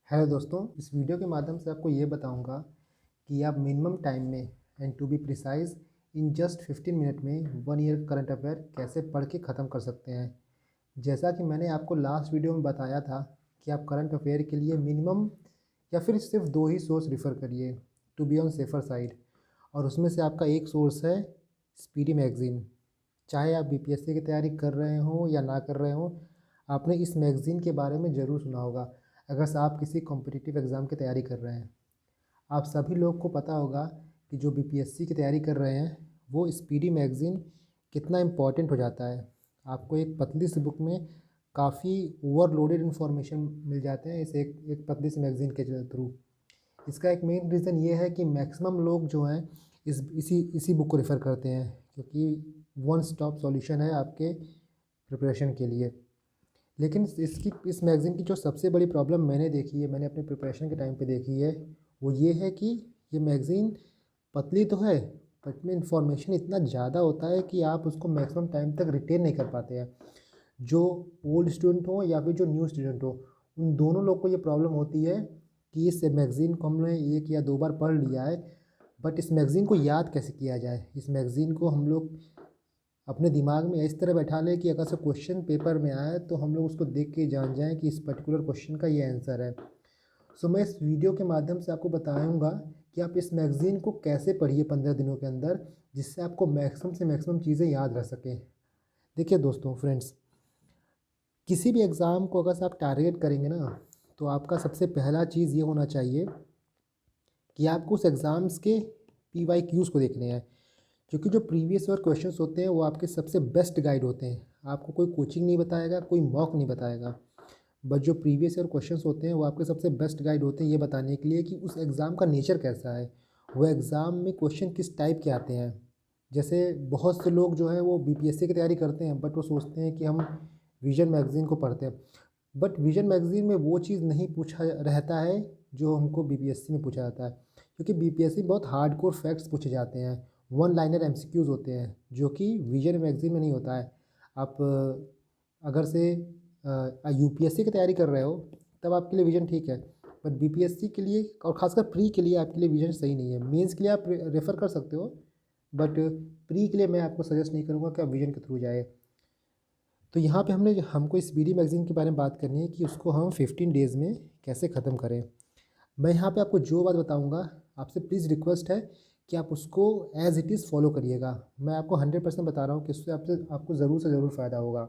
Hello दोस्तों, इस video के माध्यम से आपको ये बताऊंगा कि आप मिनिमम टाइम में and to be precise in just 15 minute में 1 ईयर करंट अफेयर कैसे पढ़ के ख़त्म कर सकते हैं। जैसा कि मैंने आपको लास्ट वीडियो में बताया था कि आप करंट अफेयर के लिए मिनिमम या फिर सिर्फ 2 ही सोर्स रिफ़र करिए to be on safer side. और उसमें से आपका एक सोर्स है स्पीडी मैगज़ीन। चाहे आप बीपीएससी की तैयारी कर रहे हों या ना कर रहे हों, आपने इस मैगज़ीन के बारे में ज़रूर सुना होगा। अगर से आप किसी कॉम्पिटिटिव एग्ज़ाम की तैयारी कर रहे हैं, आप सभी लोग को पता होगा कि जो बीपीएससी की तैयारी कर रहे हैं वो स्पीडी मैगज़ीन कितना इम्पोर्टेंट हो जाता है। आपको एक पतली सी बुक में काफ़ी ओवरलोडेड इन्फॉर्मेशन मिल जाते हैं इस एक पतली सी मैगज़ीन के थ्रू। इसका एक मेन रीज़न ये है कि मैक्सिमम लोग जो हैं इसी बुक को रेफ़र करते हैं, क्योंकि वन स्टॉप सॉल्यूशन है आपके प्रिपरेशन के लिए। लेकिन इस मैगज़ीन की जो सबसे बड़ी प्रॉब्लम मैंने देखी है, मैंने अपने प्रिपरेशन के टाइम पे देखी है, वो ये है कि ये मैगज़ीन पतली तो है, बट में इंफॉर्मेशन इतना ज़्यादा होता है कि आप उसको मैक्सिमम टाइम तक रिटेन नहीं कर पाते हैं। जो ओल्ड स्टूडेंट हो या फिर जो न्यू स्टूडेंट हो, उन दोनों लोग को ये प्रॉब्लम होती है कि इस मैगज़ीन को हमने 1 या 2 बार पढ़ लिया है, बट इस मैगज़ीन को याद कैसे किया जाए। इस मैगज़ीन को हम लोग अपने दिमाग में इस तरह बैठा लें कि अगर से क्वेश्चन पेपर में आए तो हम लोग उसको देख के जान जाएं कि इस पर्टिकुलर क्वेश्चन का ये आंसर है। सो मैं इस वीडियो के माध्यम से आपको बताऊंगा कि आप इस मैगज़ीन को कैसे पढ़िए 15 दिनों के अंदर, जिससे आपको मैक्सिमम से मैक्सिमम चीज़ें याद रह सकें। देखिए दोस्तों, फ्रेंड्स, किसी भी एग्ज़ाम को अगर से आप टारगेट करेंगे ना, तो आपका सबसे पहला चीज़ ये होना चाहिए कि आपको उस एग्ज़ाम्स के PYQs को देखने हैं। क्योंकि जो प्रीवियस ईयर क्वेश्चंस होते हैं वो आपके सबसे बेस्ट गाइड होते हैं। आपको कोई कोचिंग नहीं बताएगा, कोई मॉक नहीं बताएगा, बट जो प्रीवियस ईयर क्वेश्चंस होते हैं वो आपके सबसे बेस्ट गाइड होते हैं ये बताने के लिए कि उस एग्ज़ाम का नेचर कैसा है, वो एग्ज़ाम में क्वेश्चन किस टाइप के आते हैं। जैसे बहुत से लोग जो है वो बीपीएससी की तैयारी करते हैं, बट वो सोचते हैं कि हम विजन मैगज़ीन को पढ़ते हैं, बट विजन मैगज़ीन में वो चीज़ नहीं पूछा रहता है जो हमको बीपीएससी में पूछा जाता है। क्योंकि बीपीएससी में बहुत हार्डकोर फैक्ट्स पूछे जाते हैं, वन लाइनर एमसीक्यूज़ होते हैं, जो कि विजन मैगज़ीन में नहीं होता है। आप अगर से यूपीएससी की तैयारी कर रहे हो तब आपके लिए विजन ठीक है, बट बीपीएससी के लिए और ख़ासकर प्री के लिए आपके लिए विजन सही नहीं है। मेंस के लिए आप रेफ़र कर सकते हो, बट प्री के लिए मैं आपको सजेस्ट नहीं करूँगा कि आप विजन के थ्रू जाए। तो यहाँ पे हमको स्पीडी मैगज़ीन के बारे में बात करनी है कि उसको हम 15 डेज़ में कैसे ख़त्म करें। मैं यहाँ पे आपको जो बात बताऊँगा, आपसे प्लीज़ रिक्वेस्ट है कि आप उसको एज़ इट इज़ फॉलो करिएगा। मैं आपको 100% बता रहा हूँ कि इससे आपको ज़रूर से ज़रूर फ़ायदा होगा।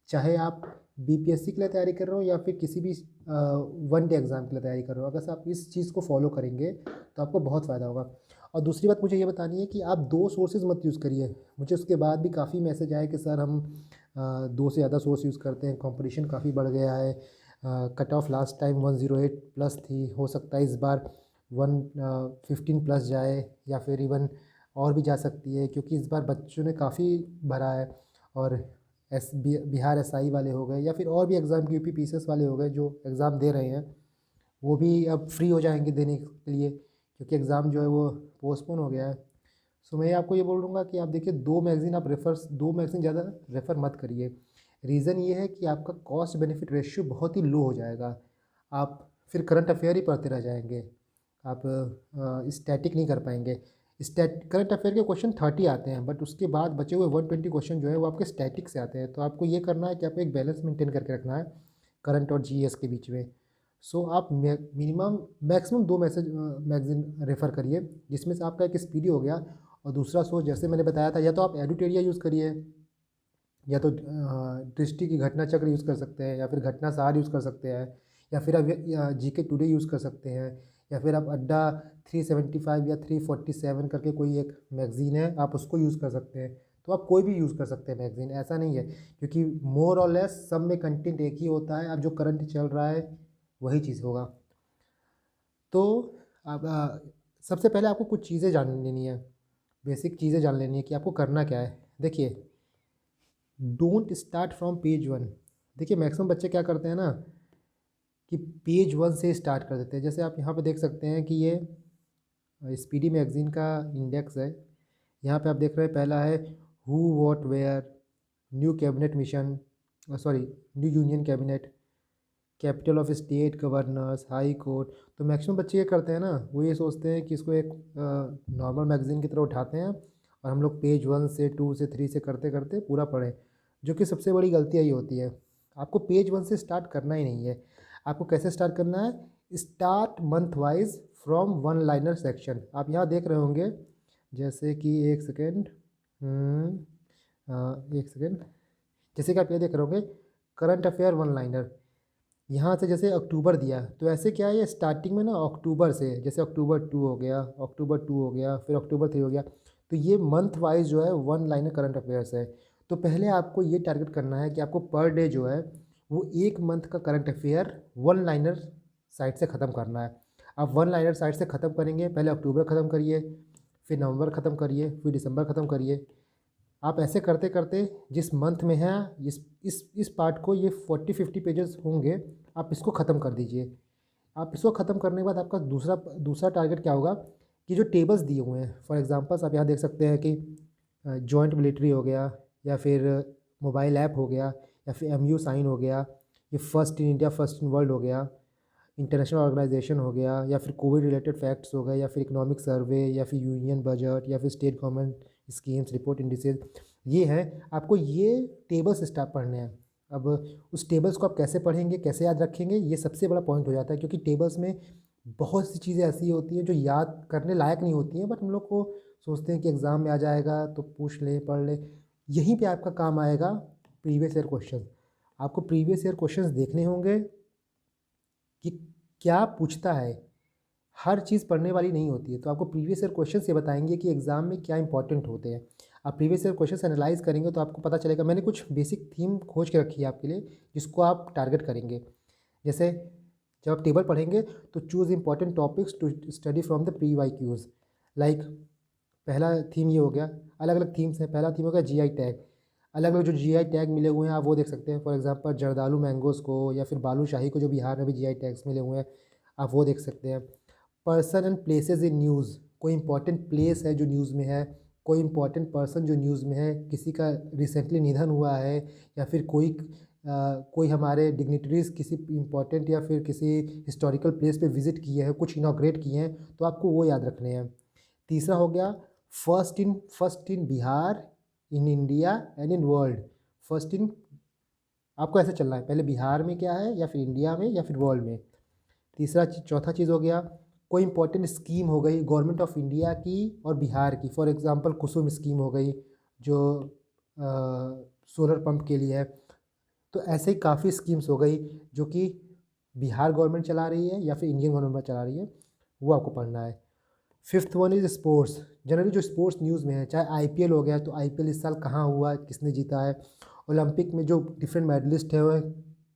चाहे आप बीपीएससी के लिए तैयारी कर रहे हो या फिर किसी भी वन डे एग्ज़ाम के लिए तैयारी कर रहे हो, अगर से आप इस चीज़ को फॉलो करेंगे तो आपको बहुत फ़ायदा होगा। और दूसरी बात मुझे ये बतानी है कि आप 2 सोर्सेज़ मत यूज़ करिए। मुझे उसके बाद भी काफ़ी मैसेज आए कि सर हम 2 से ज़्यादा सोर्स यूज़ करते हैं, कंपटीशन काफ़ी बढ़ गया है, cut off last time 108 plus थी, हो सकता है इस बार 115 प्लस जाए या फिर इवन और भी जा सकती है, क्योंकि इस बार बच्चों ने काफ़ी भरा है। और बिहार एसआई वाले हो गए या फिर और भी एग्ज़ाम के यूपी पीसीएस वाले हो गए जो एग्ज़ाम दे रहे हैं, वो भी अब फ्री हो जाएंगे देने के लिए, क्योंकि एग्ज़ाम जो है वो पोस्टपोन हो गया है। सो मैं आपको ये बोलूँगा कि आप देखिए 2 मैगज़ीन ज़्यादा रेफ़र मत करिए। रीज़न ये है कि आपका कॉस्ट बेनिफिट रेशियो बहुत ही लो हो जाएगा। आप फिर करंट अफेयर ही पढ़ते रह जाएंगे, आप स्टैटिक नहीं कर पाएंगे। स्टैट करंट अफेयर के क्वेश्चन 30 आते हैं, बट उसके बाद बचे हुए 120 क्वेश्चन जो है वो आपके स्टैटिक से आते हैं। तो आपको ये करना है कि आपको एक बैलेंस मेंटेन करके रखना है करंट और जीएस के बीच में। सो आप मिनिमम मैक्सिमम 2 मैगज़ीन रेफ़र करिए, जिसमें से आपका एक स्पीडी हो गया और दूसरा सोर्स जैसे मैंने बताया था, या तो आप एडुटेरिया यूज़ करिए, या तो दृष्टि की घटना चक्र यूज़ कर सकते हैं, या फिर घटना सार यूज़ कर सकते हैं, या फिर आप जीके टुडे यूज़ कर सकते हैं, या फिर आप अड्डा 375 या 347 करके कोई एक मैगज़ीन है, आप उसको यूज़ कर सकते हैं। तो आप कोई भी यूज़ कर सकते हैं मैगज़ीन, ऐसा नहीं है, क्योंकि मोर और लेस सब में कंटेंट एक ही होता है। अब जो करंट चल रहा है वही चीज़ होगा। तो अब सबसे पहले आपको कुछ चीज़ें जान लेनी है, बेसिक चीज़ें जान लेनी है कि आपको करना क्या है। देखिए, don't start from page one. देखिए मैक्सिमम बच्चे क्या करते हैं ना कि पेज वन से स्टार्ट कर देते हैं। जैसे आप यहाँ पे देख सकते हैं कि ये स्पीडी मैगज़ीन का इंडेक्स है। यहाँ पे आप देख रहे हैं, पहला है who what where, new cabinet mission, sorry new union cabinet, capital of state, governors, high court. तो मैक्सिमम बच्चे ये करते हैं ना, वो ये सोचते हैं कि इसको एक नॉर्मल मैगज़ीन की तरह उठाते हैं और हम लोग पेज 1 से 2 से 3 से करते करते पूरा पढ़ें, जो कि सबसे बड़ी गलती यही होती है। आपको पेज 1 से स्टार्ट करना ही नहीं है। आपको कैसे स्टार्ट करना है? Start month wise from one liner section. आप यहाँ देख रहे होंगे, जैसे कि एक सेकेंड, एक सेकेंड, जैसे कि आप ये देख रहे होंगे करंट अफेयर वन लाइनर। यहाँ से जैसे अक्टूबर दिया, तो ऐसे क्या है, ये स्टार्टिंग में ना अक्टूबर से, जैसे अक्टूबर 2 हो गया, अक्टूबर 2 हो गया, फिर अक्टूबर 3 हो गया, तो ये मंथ वाइज जो है वन लाइनर करंट अफेयर्स है। तो पहले आपको ये टारगेट करना है कि आपको पर डे जो है वो एक मंथ का current affair one liner site से ख़त्म करना है। आप वन लाइनर साइट से ख़त्म करेंगे, पहले अक्टूबर ख़त्म करिए, फिर नवंबर ख़त्म करिए, फिर दिसंबर ख़त्म करिए। आप ऐसे करते करते जिस मंथ में है इस पार्ट को, ये 40-50 पेजेस होंगे, आप इसको ख़त्म कर दीजिए। आप इसको ख़त्म करने के बाद आपका दूसरा दूसरा टारगेट क्या होगा कि जो टेबल्स दिए हुए हैं, फॉर एग्जांपल्स आप यहाँ देख सकते हैं कि जॉइंट मिलिट्री हो गया, या फिर मोबाइल ऐप हो गया, या फिर एमयू साइन हो गया, ये first in India first in world हो गया, इंटरनेशनल ऑर्गेनाइजेशन हो गया, या फिर कोविड रिलेटेड फैक्ट्स हो गए, या फिर इकोनॉमिक सर्वे, या फिर यूनियन बजट, या फिर state government schemes report indices. ये हैं, आपको ये टेबल्स स्टार्ट पढ़ने हैं। अब उस टेबल्स को आप कैसे पढ़ेंगे, कैसे याद रखेंगे, ये सबसे बड़ा पॉइंट हो जाता है, क्योंकि टेबल्स में बहुत सी चीज़ें ऐसी होती हैं जो याद करने लायक नहीं होती हैं, बट हम लोग को सोचते हैं कि एग्ज़ाम में आ जाएगा तो पूछ ले, पढ़ ले। यहीं पे आपका काम आएगा प्रीवियस ईयर क्वेश्चन। आपको प्रीवियस ईयर क्वेश्चंस देखने होंगे कि क्या पूछता है। हर चीज़ पढ़ने वाली नहीं होती है, तो आपको प्रीवियस ईयर क्वेश्चन ये बताएंगे कि एग्ज़ाम में क्या इंपॉर्टेंट होते हैं। आप प्रीवियस ईयर क्वेश्चन एनालाइज करेंगे तो आपको पता चलेगा। मैंने कुछ बेसिक थीम खोज के रखी है आपके लिए, जिसको आप टारगेट करेंगे। जैसे जब आप टेबल पढ़ेंगे तो choose important topics to study from the pre Y Qs. Like पहला थीम ये हो गया, अलग अलग थीम्स हैं। पहला थीम हो गया जीआई टैग। अलग अलग जो जीआई टैग मिले हुए हैं आप वो देख सकते हैं। फॉर एग्जांपल जर्दालू मैंगोज़ को, या फिर बालूशाही को, जो बिहार में भी जीआई टैग्स मिले हुए हैं, आप वो देख सकते हैं। Person and places in news, कोई इंपॉर्टेंट प्लेस है जो न्यूज़ में है, कोई इंपॉर्टेंट पर्सन जो न्यूज़ में है, किसी का रिसेंटली निधन हुआ है, या फिर कोई हमारे डिग्निटरीज़ किसी इंपॉर्टेंट या फिर किसी हिस्टोरिकल प्लेस पे विज़िट किए हैं, कुछ इनॉग्रेट किए हैं, तो आपको वो याद रखने हैं। तीसरा हो गया first in Bihar, in India and in world. First in, आपको ऐसे चलना है, पहले बिहार में क्या है, या फिर इंडिया में, या फिर वर्ल्ड में। चौथा चीज़ हो गया, कोई इंपॉर्टेंट स्कीम हो गई गवर्नमेंट ऑफ इंडिया की और बिहार की। फॉर एग्जांपल कुसुम स्कीम हो गई, जो सोलर पंप के लिए है। तो ऐसे ही काफ़ी स्कीम्स हो गई जो कि बिहार गवर्नमेंट चला रही है या फिर इंडियन गवर्नमेंट चला रही है, वो आपको पढ़ना है। Fifth one is sports. Generally जो स्पोर्ट्स न्यूज़ में है, चाहे आईपीएल हो गया, तो आईपीएल इस साल कहाँ हुआ, किसने जीता है। ओलंपिक में जो डिफरेंट मेडलिस्ट है, वह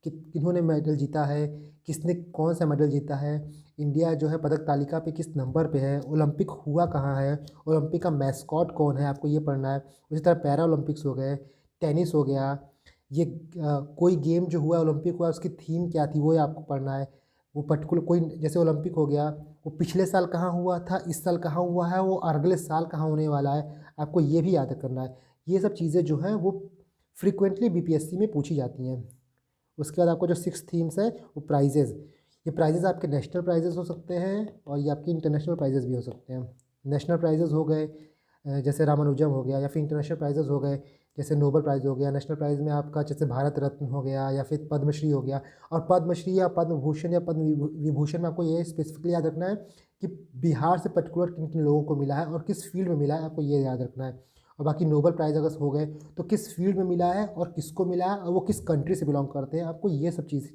किन्होंने मेडल जीता है, किसने कौन सा मेडल जीता है, इंडिया जो है पदक तालिका पे किस नंबर पे है, ओलंपिक हुआ कहाँ है, ओलंपिक का मैस्कॉट कौन है, आपको ये पढ़ना है। उसी तरह पैरा ओलंपिक्स हो गए, टेनिस हो गया, ये कोई गेम जो हुआ ओलंपिक हुआ उसकी थीम क्या थी, वो आपको पढ़ना है। वो पर्टिकुलर कोई, जैसे ओलंपिक हो गया, वो पिछले साल कहाँ हुआ था, इस साल कहाँ हुआ है, वो अगले साल कहाँ होने वाला है, आपको ये भी याद करना है। ये सब चीज़ें जो हैं वो फ्रिक्वेंटली बीपीएससी में पूछी जाती हैं। उसके बाद आपको जो 6 थीम्स है वो प्राइजेज़। ये प्राइजेज़ आपके नेशनल प्राइजेज़ हो सकते हैं और ये आपके इंटरनेशनल प्राइजेज़ भी हो सकते हैं। नेशनल प्राइजेज़ हो गए जैसे रामानुजम हो गया, या फिर इंटरनेशनल प्राइजेज़ हो गए जैसे नोबेल प्राइज़ हो गया। नेशनल प्राइज़ में आपका जैसे भारत रत्न हो गया, या फिर पद्मश्री हो गया। और पद्मश्री या पद्म भूषण या पद्म विभूषण में आपको ये स्पेसिफिकली याद रखना है कि बिहार से पर्टिकुलर किन किन लोगों को मिला है और किस फील्ड में मिला है, आपको ये याद रखना है। और बाकी नोबेल प्राइज़ अगर हो गए तो किस फील्ड में मिला है और किसको मिला है और वो किस कंट्री से बिलोंग करते हैं, आपको ये सब चीज़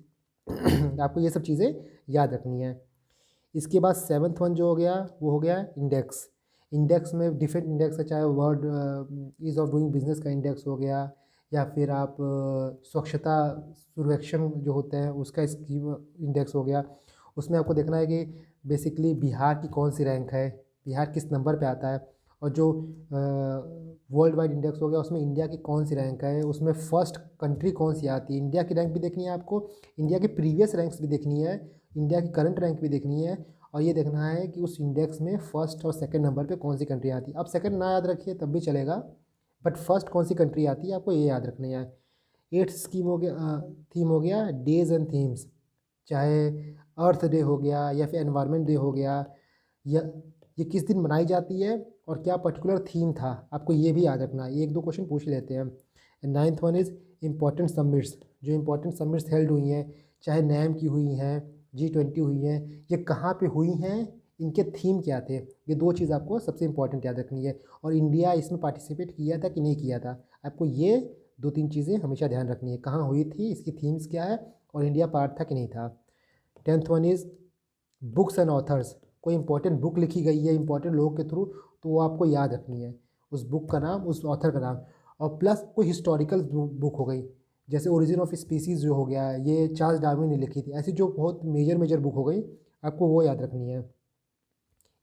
आपको ये सब चीज़ें याद रखनी है। इसके बाद 7th वन जो हो गया वो हो गया इंडेक्स। इंडेक्स में डिफरेंट इंडेक्स है, चाहे world ease of doing business का इंडेक्स हो गया, या फिर आप स्वच्छता सर्वेक्षण जो होते हैं उसका स्कीम इंडेक्स हो गया। उसमें आपको देखना है कि बेसिकली बिहार की कौन सी रैंक है, बिहार किस नंबर पे आता है। और जो वर्ल्ड वाइड इंडेक्स हो गया उसमें इंडिया की कौन सी रैंक है, उसमें फर्स्ट कंट्री कौन सी आती है। इंडिया की रैंक भी देखनी है आपको, इंडिया की प्रीवियस रैंक्स भी देखनी है, इंडिया की करंट रैंक भी देखनी है, और ये देखना है कि उस इंडेक्स में फर्स्ट और सेकंड नंबर पे कौन सी कंट्री आती है। अब सेकंड ना याद रखिए तब भी चलेगा, बट फर्स्ट कौन सी कंट्री आती है आपको ये याद रखनी है। 8th स्कीम हो गया, थीम हो गया डेज एंड थीम्स। चाहे अर्थ डे हो गया या फिर एनवायरनमेंट डे हो गया, या ये किस दिन मनाई जाती है और क्या पर्टिकुलर थीम था, आपको ये भी याद रखना है। एक दो क्वेश्चन पूछ लेते हैं। Ninth one is important summits, जो इम्पोर्टेंट समिट्स हेल्ड हुई हैं, चाहे नैम की हुई हैं, G20 हुई हैं, ये कहाँ पे हुई हैं, इनके थीम क्या थे, ये दो चीज़ आपको सबसे इम्पॉर्टेंट याद रखनी है। और इंडिया इसमें पार्टिसिपेट किया था कि नहीं किया था, आपको ये दो तीन चीज़ें हमेशा ध्यान रखनी है, कहाँ हुई थी, इसकी थीम्स क्या है, और इंडिया पार्ट था कि नहीं था। 10th one is books and authors, कोई इंपॉर्टेंट बुक लिखी गई है इंपॉर्टेंट लोगों के थ्रू, तो वो आपको याद रखनी है, उस बुक का नाम, उस ऑथर का नाम। और प्लस कोई हिस्टोरिकल बुक हो गई, जैसे ओरिजिन ऑफ स्पीसीज़ जो हो गया, ये चार्ल्स डार्विन ने लिखी थी, ऐसी जो बहुत मेजर मेजर बुक हो गई, आपको वो याद रखनी है।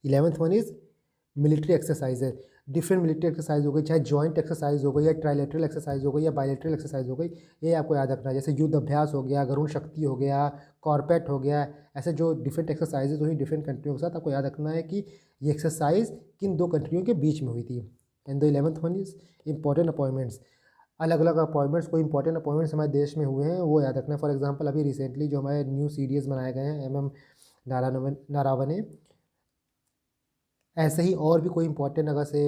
11th one is military exercises, different military exercise हो गई, चाहे जॉइंट एक्सरसाइज हो गई, या ट्राइलेटरल एक्सरसाइज हो गई, या बायलेटरल एक्सरसाइज हो गई, ये आपको याद रखना है। जैसे युद्ध अभ्यास हो गया, गरुण शक्ति हो गया, कॉर्पेट हो गया, ऐसे जो डिफरेंट एक्सरसाइजेज हुई डिफरेंट कंट्रियों के साथ, आपको याद रखना है कि ये एक्सरसाइज किन दो कंट्रियों के बीच में हुई थी। And the 11th one is important appointments, अलग अलग अपॉइंटमेंट्स, कोई इंपॉर्टेंट अपॉइंटमेंट्स हमारे देश में हुए हैं वो याद रखना है। फॉर एग्जांपल अभी रिसेंटली जो हमारे न्यू CDS बनाए गए हैं MM नारावने, ऐसे ही और भी कोई इंपॉर्टेंट अगर से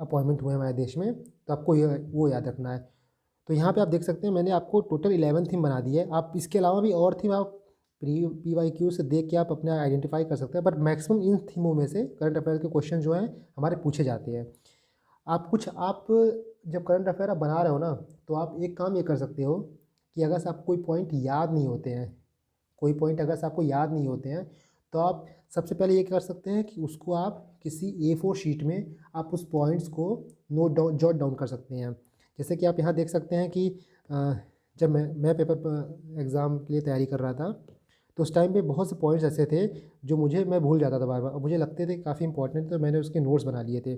अपॉइंटमेंट हुए हमारे देश में, तो आपको ये वो याद रखना है। तो यहाँ पे आप देख सकते हैं मैंने आपको टोटल 11 थीम बना दी है, आप इसके अलावा भी और थीम आप PYQ से देख के आप अपने आइडेंटिफाई कर सकते हैं, बट मैक्सिमम इन थीमों में से करंट अफेयर के क्वेश्चन जो हैं हमारे पूछे जाते हैं। आप जब करंट अफेयर आप बना रहे हो ना, तो आप एक काम ये कर सकते हो कि अगर से आपको कोई पॉइंट याद नहीं होते हैं, कोई पॉइंट अगर से आपको याद नहीं होते हैं, तो आप सबसे पहले ये कर सकते हैं कि उसको आप किसी A4 शीट में आप उस पॉइंट्स को जॉट डाउन कर सकते हैं। जैसे कि आप यहाँ देख सकते हैं कि जब मैं पेपर एग्ज़ाम के लिए तैयारी कर रहा था, तो उस टाइम पे बहुत से पॉइंट्स ऐसे थे जो मैं भूल जाता था बार बार, और मुझे लगते थे काफ़ी इंपॉर्टेंट, तो मैंने उसके नोट्स बना लिए थे।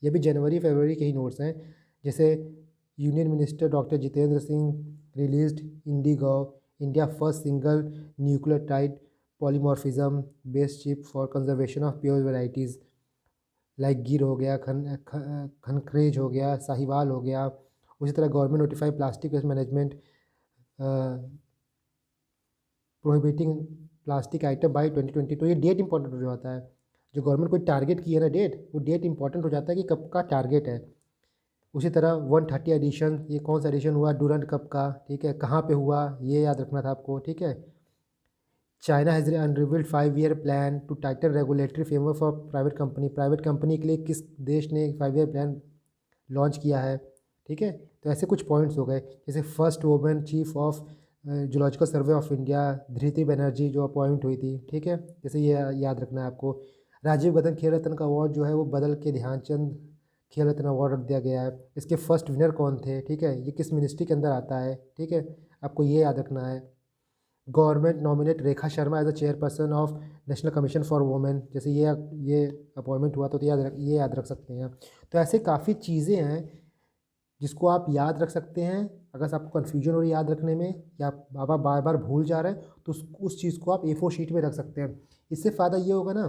ये भी जनवरी फरवरी के ही नोट्स हैं। जैसे union minister doctor Jitendra Singh released Indigo, India first single nucleotide polymorphism based chip for conservation of pure varieties, like गिर हो गया, खनक्रेज हो गया, साहिवाल हो गया। उसी तरह government notify plastic waste management prohibiting plastic item by 2020। तो ये डेट इंपॉर्टेंट हो जाता है, जो गवर्नमेंट कोई टारगेट की है ना डेट, वो डेट इंपॉर्टेंट हो जाता है कि कब का टारगेट है। उसी तरह 130 एडिशन, ये कौन सा एडिशन हुआ, डूरंट कप का, ठीक है, कहाँ पे हुआ, ये याद रखना था आपको, ठीक है। China has unrevealed 5 year plan to tighten regulatory framework for private company के लिए किस देश ने 5 ईयर प्लान लॉन्च किया है, ठीक है। तो ऐसे कुछ पॉइंट्स हो गए, जैसे first women chief of zoological survey of India Dhriti Banerjee जो अपॉइंट हुई थी, ठीक है, जैसे ये याद रखना है आपको। राजीव गांधी खेल रत्न का अवार्ड जो है वो बदल के ध्यानचंद खेल रत्न अवार्ड रख दिया गया है। इसके फर्स्ट विनर कौन थे, ठीक है, ये किस मिनिस्ट्री के अंदर आता है, ठीक है, आपको ये याद रखना है। Government nominate Rekha Sharma as a chairperson of national commission for women, जैसे ये अपॉइंटमेंट हुआ, तो ये याद रख सकते हैं। तो ऐसे काफ़ी चीज़ें हैं जिसको आप याद रख सकते हैं। अगर आपको कन्फ्यूजन हो रही है याद रखने में, या आप बार बार भूल जा रहे हैं, तो उस चीज़ को आप A4 शीट में रख सकते हैं। इससे फ़ायदा ये होगा ना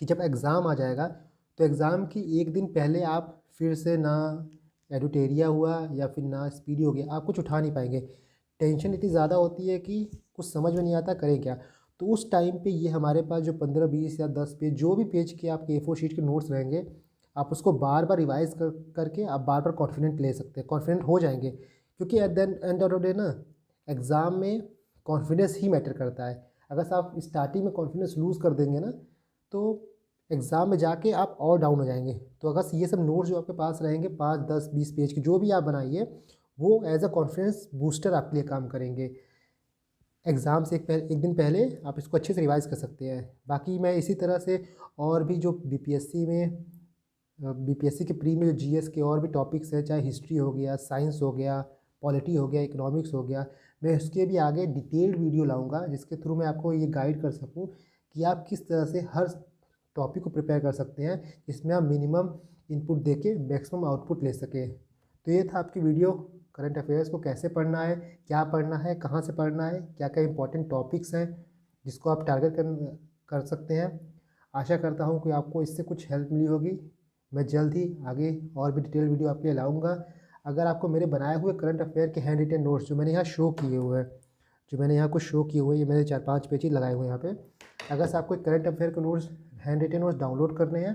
कि जब एग्ज़ाम आ जाएगा, तो एग्ज़ाम की एक दिन पहले आप फिर से ना एडिटोरिया हुआ या फिर ना स्पीडी हो गया, आप कुछ उठा नहीं पाएंगे। टेंशन इतनी ज़्यादा होती है कि कुछ समझ में नहीं आता करें क्या। तो उस टाइम पे ये हमारे पास जो 15 20 या 10 पेज, जो भी पेज के आपके A4 शीट के नोट्स रहेंगे, आप उसको बार बार रिवाइज करके आप बार बार कॉन्फिडेंट ले सकते हैं, कॉन्फिडेंट हो जाएंगे। क्योंकि at the end of the day ना, एग्ज़ाम में कॉन्फिडेंस ही मैटर करता है। अगर से आप स्टार्टिंग में कॉन्फिडेंस लूज़ कर देंगे ना, तो एग्ज़ाम में जाके आप और डाउन हो जाएंगे। तो अगर ये सब नोट्स जो आपके पास रहेंगे 5 10 20 पेज की, जो भी आप बनाइए, वो एज अ कॉन्फिडेंस बूस्टर आपके लिए काम करेंगे। एग्ज़ाम से एक दिन पहले आप इसको अच्छे से रिवाइज़ कर सकते हैं। बाकी मैं इसी तरह से और भी जो BPSC के प्री में जो GS के और भी टॉपिक्स हैं, चाहे हिस्ट्री हो गया, साइंस हो गया, पॉलिटी हो गया, इकोनॉमिक्स हो गया, मैं उसके भी आगे डिटेल्ड वीडियो लाऊंगा, जिसके थ्रू मैं आपको ये गाइड कर सकूं कि आप किस तरह से हर टॉपिक को प्रिपेयर कर सकते हैं, जिसमें आप मिनिमम इनपुट दे के मैक्सिमम आउटपुट ले सकें। तो ये था आपकी वीडियो, करंट अफेयर्स को कैसे पढ़ना है, क्या पढ़ना है, कहाँ से पढ़ना है, क्या क्या इंपॉर्टेंट टॉपिक्स हैं जिसको आप टारगेट कर सकते हैं। आशा करता हूँ कि आपको इससे कुछ हेल्प मिली होगी। मैं जल्द ही आगे और भी डिटेल वीडियो आपके लिए लाऊंगा। अगर आपको मेरे बनाए हुए करंट अफेयर के हैंड रिटन नोट्स जो मैंने यहाँ शो किए हुए हैं, जो मैंने यहाँ कुछ शो किए हुए, ये मेरे 4-5 पेज ही लगाए हुए हैं यहाँ पे। अगर से आपको करंट अफेयर के notes, handwritten notes download करने हैं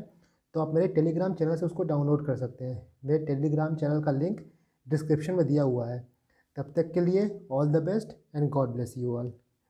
तो आप मेरे टेलीग्राम चैनल से उसको डाउनलोड कर सकते हैं। मेरे टेलीग्राम चैनल का लिंक डिस्क्रिप्शन में दिया हुआ है। तब तक के लिए all the best and God bless you all.